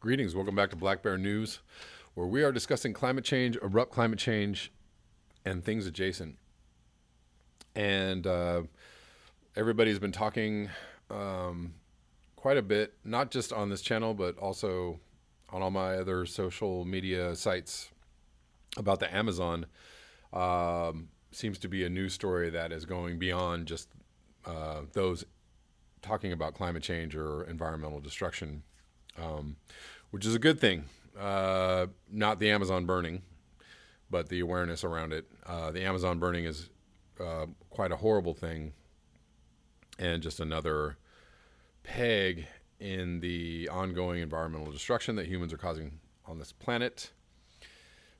Greetings. Welcome back to Black Bear News, where we are discussing climate change, abrupt climate change, and things adjacent. And everybody's been talking quite a bit, not just on this channel, but also on all my other social media sites about the Amazon. Seems to be a news story that is going beyond just those talking about climate change or environmental destruction, which is a good thing. Not the Amazon burning, but the awareness around it. The Amazon burning is quite a horrible thing, and just another peg in the ongoing environmental destruction that humans are causing on this planet.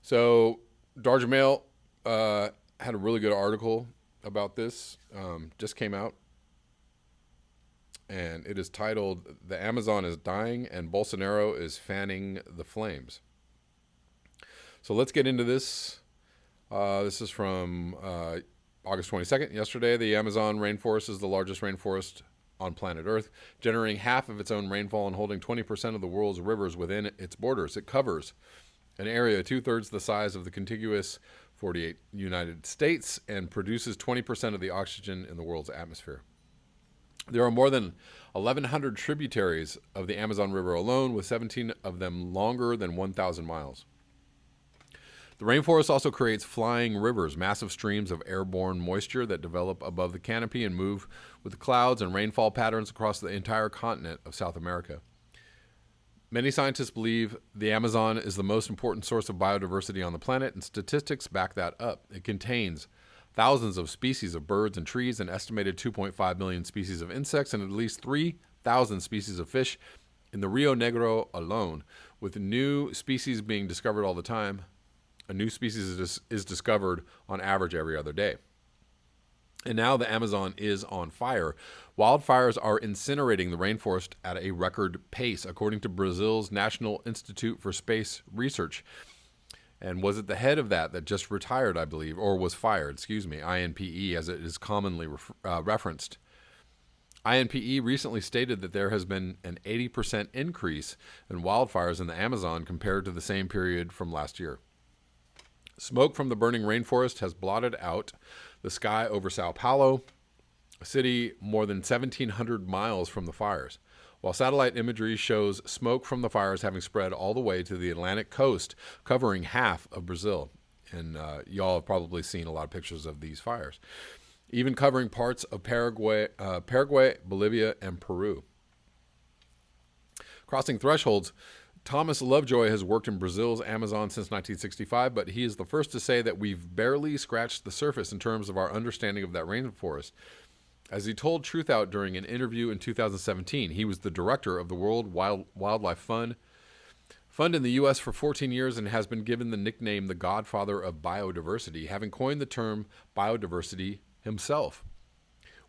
So, Darja Mail had a really good article about this, just came out, and it is titled, "The Amazon is Dying and Bolsonaro is Fanning the Flames." So let's get into this. This is from August 22nd, yesterday. The Amazon rainforest is the largest rainforest on planet Earth, generating half of its own rainfall and holding 20% of the world's rivers within its borders. It covers an area 2/3 the size of the contiguous 48 United States and produces 20% of the oxygen in the world's atmosphere. There are more than 1,100 tributaries of the Amazon River alone, with 17 of them longer than 1,000 miles. The rainforest also creates flying rivers, massive streams of airborne moisture that develop above the canopy and move with the clouds and rainfall patterns across the entire continent of South America. Many scientists believe the Amazon is the most important source of biodiversity on the planet, and statistics back that up. It contains thousands of species of birds and trees, an estimated 2.5 million species of insects, and at least 3,000 species of fish in the Rio Negro alone, with new species being discovered all the time. A new species is discovered on average every other day. And now the Amazon is on fire. Wildfires are incinerating the rainforest at a record pace, according to Brazil's National Institute for Space Research. And was it the head of that just retired, I believe, or was fired, INPE, as it is commonly referenced. INPE recently stated that there has been an 80% increase in wildfires in the Amazon compared to the same period from last year. Smoke from the burning rainforest has blotted out the sky over Sao Paulo, a city more than 1,700 miles from the fires, while satellite imagery shows smoke from the fires having spread all the way to the Atlantic coast, covering half of Brazil. And y'all have probably seen a lot of pictures of these fires, even covering parts of Paraguay, Bolivia, and Peru. Crossing thresholds. Thomas Lovejoy has worked in Brazil's Amazon since 1965, but he is the first to say that we've barely scratched the surface in terms of our understanding of that rainforest. As he told Truth Out during an interview in 2017, he was the director of the World Wildlife Fund in the U.S. for 14 years and has been given the nickname the Godfather of Biodiversity, having coined the term biodiversity himself.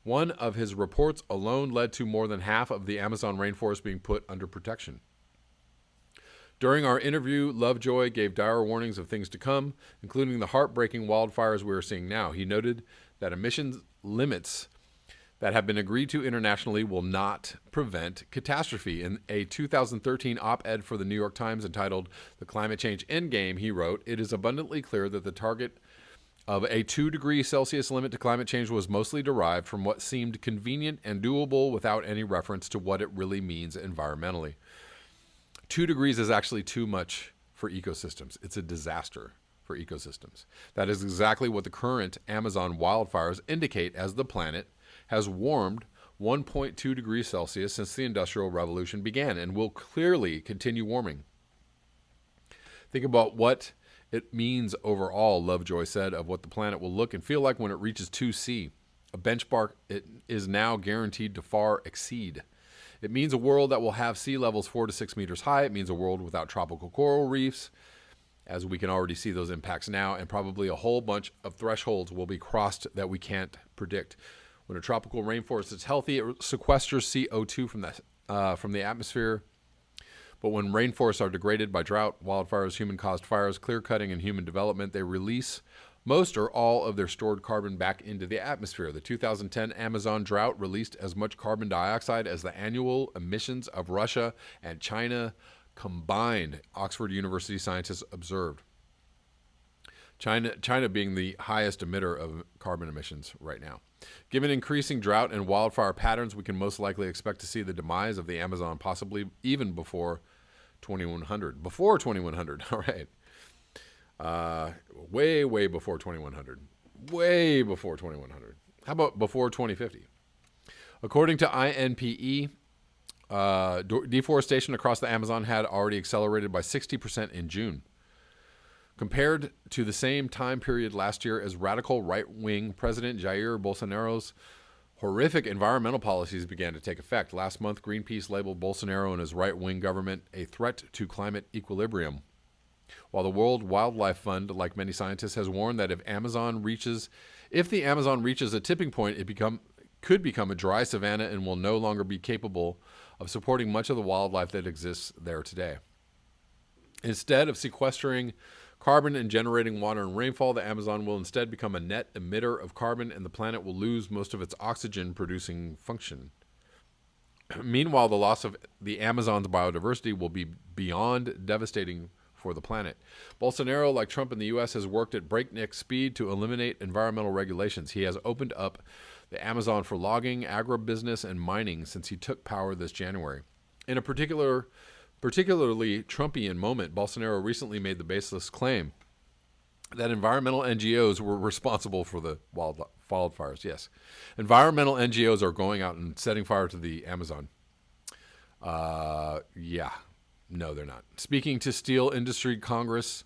One of his reports alone led to more than half of the Amazon rainforest being put under protection. During our interview, Lovejoy gave dire warnings of things to come, including the heartbreaking wildfires we are seeing now. He noted that emissions limits that have been agreed to internationally will not prevent catastrophe. In a 2013 op-ed for the New York Times entitled "The Climate Change Endgame," he wrote, "It is abundantly clear that the target of a 2 degrees Celsius limit to climate change was mostly derived from what seemed convenient and doable without any reference to what it really means environmentally. 2 degrees is actually too much for ecosystems. It's a disaster for ecosystems. That is exactly what the current Amazon wildfires indicate, as the planet has warmed 1.2 degrees Celsius since the Industrial Revolution began and will clearly continue warming. Think about what it means overall," Lovejoy said, "of what the planet will look and feel like when it reaches 2C, a benchmark it is now guaranteed to far exceed. It means a world that will have sea levels 4 to 6 meters high. It means a world without tropical coral reefs, as we can already see those impacts now, and probably a whole bunch of thresholds will be crossed that we can't predict. When a tropical rainforest is healthy, it sequesters CO2 from the atmosphere. But when rainforests are degraded by drought, wildfires, human-caused fires, clear-cutting, and human development, they release most or all of their stored carbon back into the atmosphere. The 2010 Amazon drought released as much carbon dioxide as the annual emissions of Russia and China combined, Oxford University scientists observed. China being the highest emitter of carbon emissions right now. Given increasing drought and wildfire patterns, we can most likely expect to see the demise of the Amazon, possibly even before 2100. Before 2100, all right. Way before 2100. Way before 2100. How about before 2050? According to INPE, deforestation across the Amazon had already accelerated by 60% in June, compared to the same time period last year, as radical right-wing President Jair Bolsonaro's horrific environmental policies began to take effect. Last month, Greenpeace labeled Bolsonaro and his right-wing government a threat to climate equilibrium, while the World Wildlife Fund, like many scientists, has warned that if the Amazon reaches a tipping point, it could become a dry savanna and will no longer be capable of supporting much of the wildlife that exists there today. Instead of sequestering carbon and generating water and rainfall, the Amazon will instead become a net emitter of carbon, and the planet will lose most of its oxygen-producing function. Meanwhile, the loss of the Amazon's biodiversity will be beyond devastating for the planet. Bolsonaro, like Trump in the U.S., has worked at breakneck speed to eliminate environmental regulations. He has opened up the Amazon for logging, agribusiness, and mining since he took power this January. In a particularly Trumpian moment, Bolsonaro recently made the baseless claim that environmental NGOs were responsible for the wildfires. Yes, environmental NGOs are going out and setting fire to the Amazon. Yeah. No, they're not. Speaking to a steel industry congress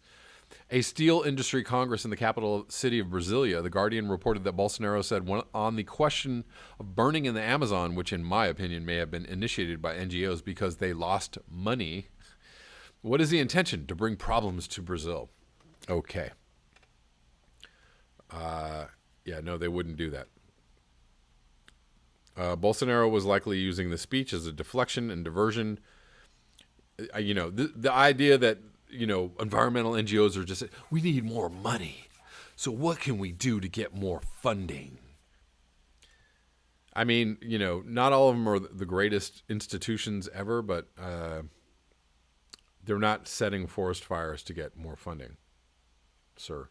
in the capital city of Brasilia, The Guardian reported that Bolsonaro said on the question of burning in the Amazon, which in my opinion may have been initiated by NGOs because they lost money, what is the intention? To bring problems to Brazil. Okay. Yeah, no, they wouldn't do that. Bolsonaro was likely using the speech as a deflection and diversion. The idea that, environmental NGOs are just, we need more money. So what can we do to get more funding? I mean, not all of them are the greatest institutions ever, but they're not setting forest fires to get more funding, sir.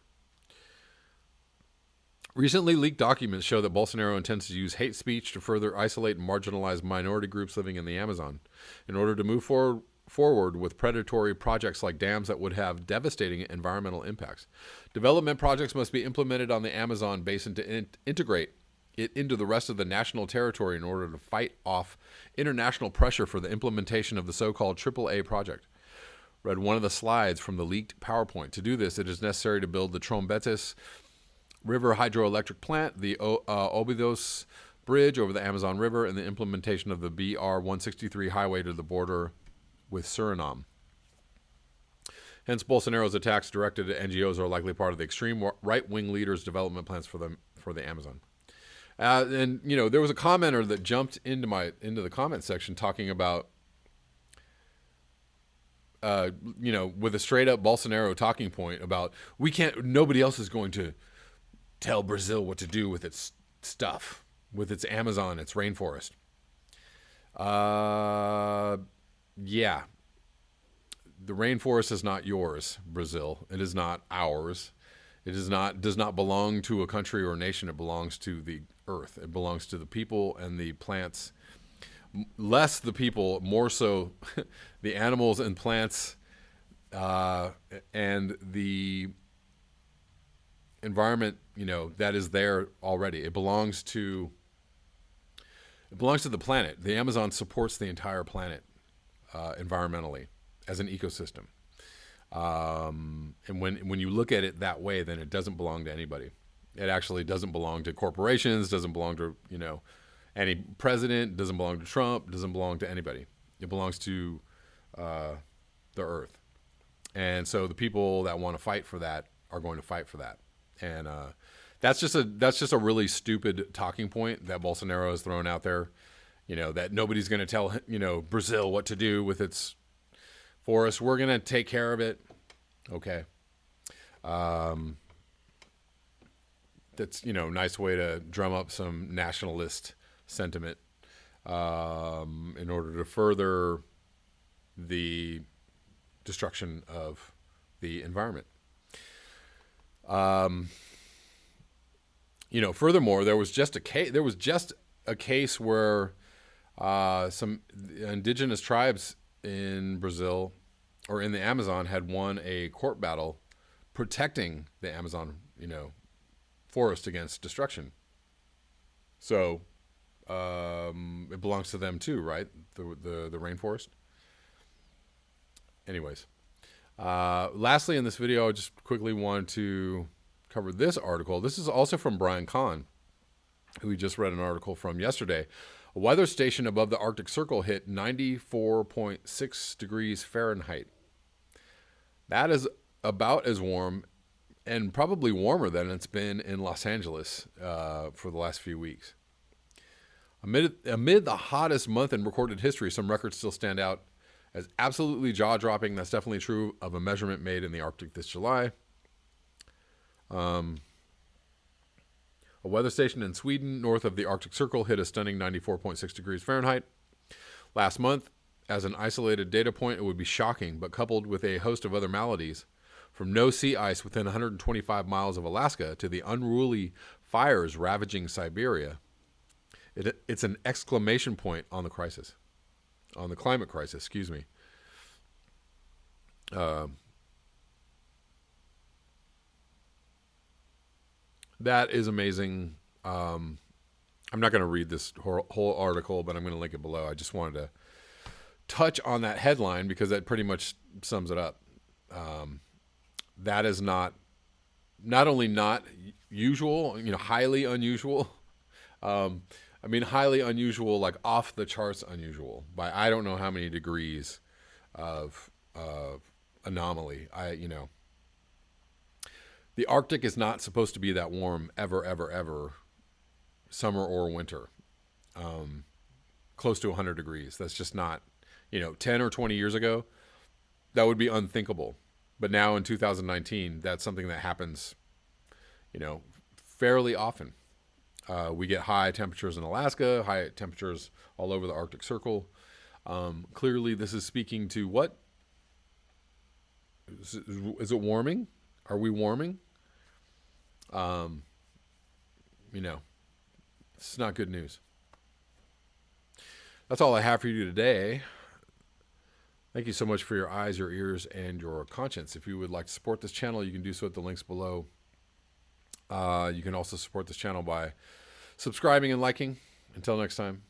Recently leaked documents show that Bolsonaro intends to use hate speech to further isolate and marginalize minority groups living in the Amazon in order to move forward with predatory projects like dams that would have devastating environmental impacts. Development projects must be implemented on the Amazon basin to integrate it into the rest of the national territory in order to fight off international pressure for the implementation of the so-called AAA project. Read one of the slides from the leaked PowerPoint. To do this, it is necessary to build the Trombetes River hydroelectric plant, the Obidos Bridge over the Amazon River, and the implementation of the BR-163 highway to the border with Suriname. Hence, Bolsonaro's attacks directed at NGOs are likely part of the extreme right-wing leaders' development plans for the Amazon. And there was a commenter that jumped into the comment section talking about, with a straight-up Bolsonaro talking point about nobody else is going to tell Brazil what to do with its stuff, with its Amazon, its rainforest. Yeah. The rainforest is not yours, Brazil. It is not ours. It does not belong to a country or a nation. It belongs to the earth. It belongs to the people and the plants. Less the people, more so the animals and plants, and the environment, that is there already. It belongs to the planet. The Amazon supports the entire planet environmentally as an ecosystem. And when you look at it that way, then it doesn't belong to anybody. It actually doesn't belong to corporations, doesn't belong to, any president, doesn't belong to Trump, doesn't belong to anybody. It belongs to the earth. And so the people that want to fight for that are going to fight for that. And that's just a really stupid talking point that Bolsonaro has thrown out there, that nobody's going to tell, Brazil what to do with its forest. We're going to take care of it. Okay. That's, nice way to drum up some nationalist sentiment in order to further the destruction of the environment. Furthermore, there was just a case where some indigenous tribes in Brazil or in the Amazon had won a court battle protecting the Amazon, forest against destruction. So it belongs to them too, right? The rainforest. Anyways, lastly in this video, I just quickly want to cover this article. This is also from Brian Kahn, who we just read an article from yesterday. A weather station above the Arctic Circle hit 94.6 degrees Fahrenheit. That is about as warm and probably warmer than it's been in Los Angeles for the last few weeks. Amid the hottest month in recorded history, some records still stand out as absolutely jaw-dropping. That's definitely true of a measurement made in the Arctic this July. A weather station in Sweden, north of the Arctic Circle, hit a stunning 94.6 degrees Fahrenheit last month. As an isolated data point, it would be shocking, but coupled with a host of other maladies, from no sea ice within 125 miles of Alaska to the unruly fires ravaging Siberia, it's an exclamation point on the crisis, on the climate crisis, excuse me. That is amazing. I'm not going to read this whole article, but I'm going to link it below. I just wanted to touch on that headline because that pretty much sums it up. That is not only not usual, highly unusual. Highly unusual, like off the charts unusual by I don't know how many degrees of anomaly. The Arctic is not supposed to be that warm ever, ever, ever, summer or winter. Close to 100 degrees. That's just not, 10 or 20 years ago, that would be unthinkable. But now in 2019, that's something that happens, fairly often. We get high temperatures in Alaska, high temperatures all over the Arctic Circle. Clearly, this is speaking to what? Is it warming? Are we warming? It's not good news. That's all I have for you today. Thank you so much for your eyes, your ears, and your conscience. If you would like to support this channel, you can do so at the links below. You can also support this channel by subscribing and liking. Until next time.